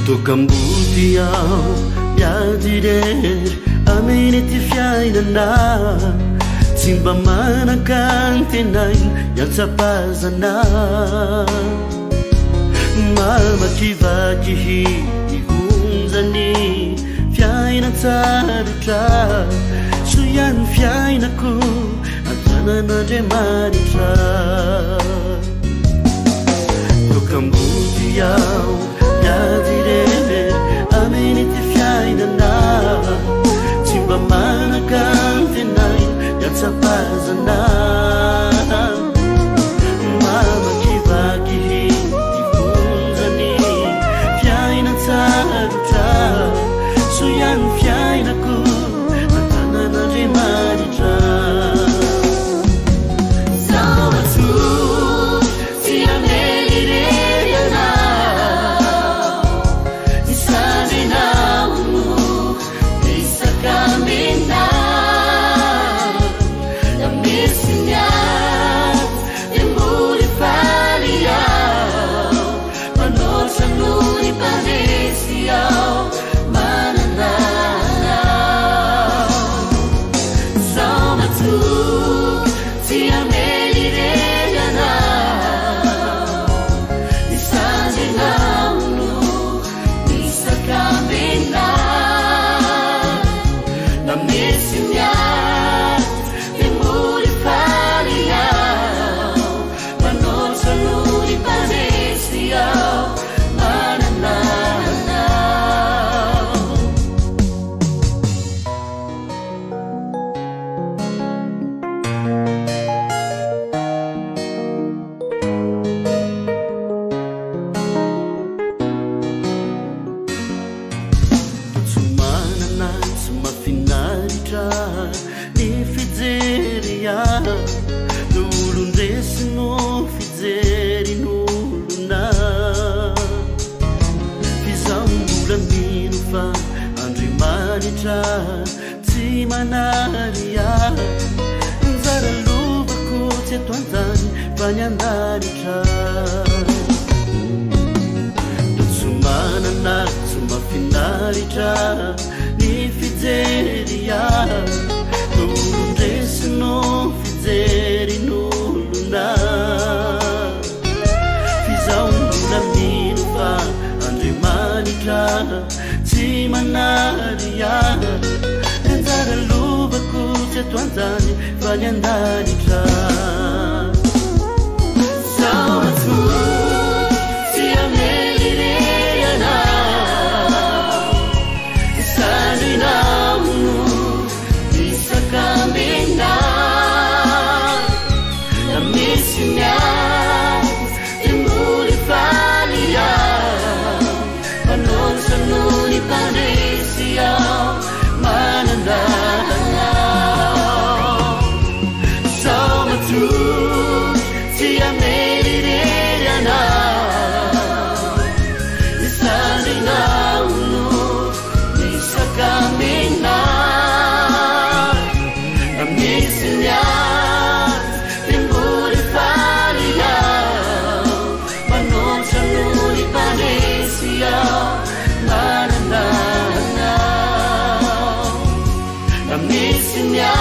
Tocambutiao Yadirer Aminiti fiainana Simba manakantinay Yatsapazana Mama kivakihi Ikunzani Fiaina tsarutra Suyan fiainaku Atanana demaritra Tocambutiao Yadirer Aminiti fiainana Simba manakantinay Yatsapazana Mama kivakihi Ikunzani Fiaina tsarutra Suyan fiainaku Atanana demaritra Tsy manaria Nzara lovako tsy eto an-tany fa ny andanitra Tsy manana tsy mahafinaritra ny fijeria Nolondresino fijerin'olona Fizahoana mino fa Andriamanitra Tsy manaria Anjara lovako tsy eto an-tany fa ny andanitra Zaho ato tsy amelirena Sandrinamno misakambina Na misy miazy Temboli falia Panossanoni panesia Manandana Sama tu Si amelirena Nisandina unu Nisakamina Amisinya Temboli falia Panossanoni panesia Manandana Amisinya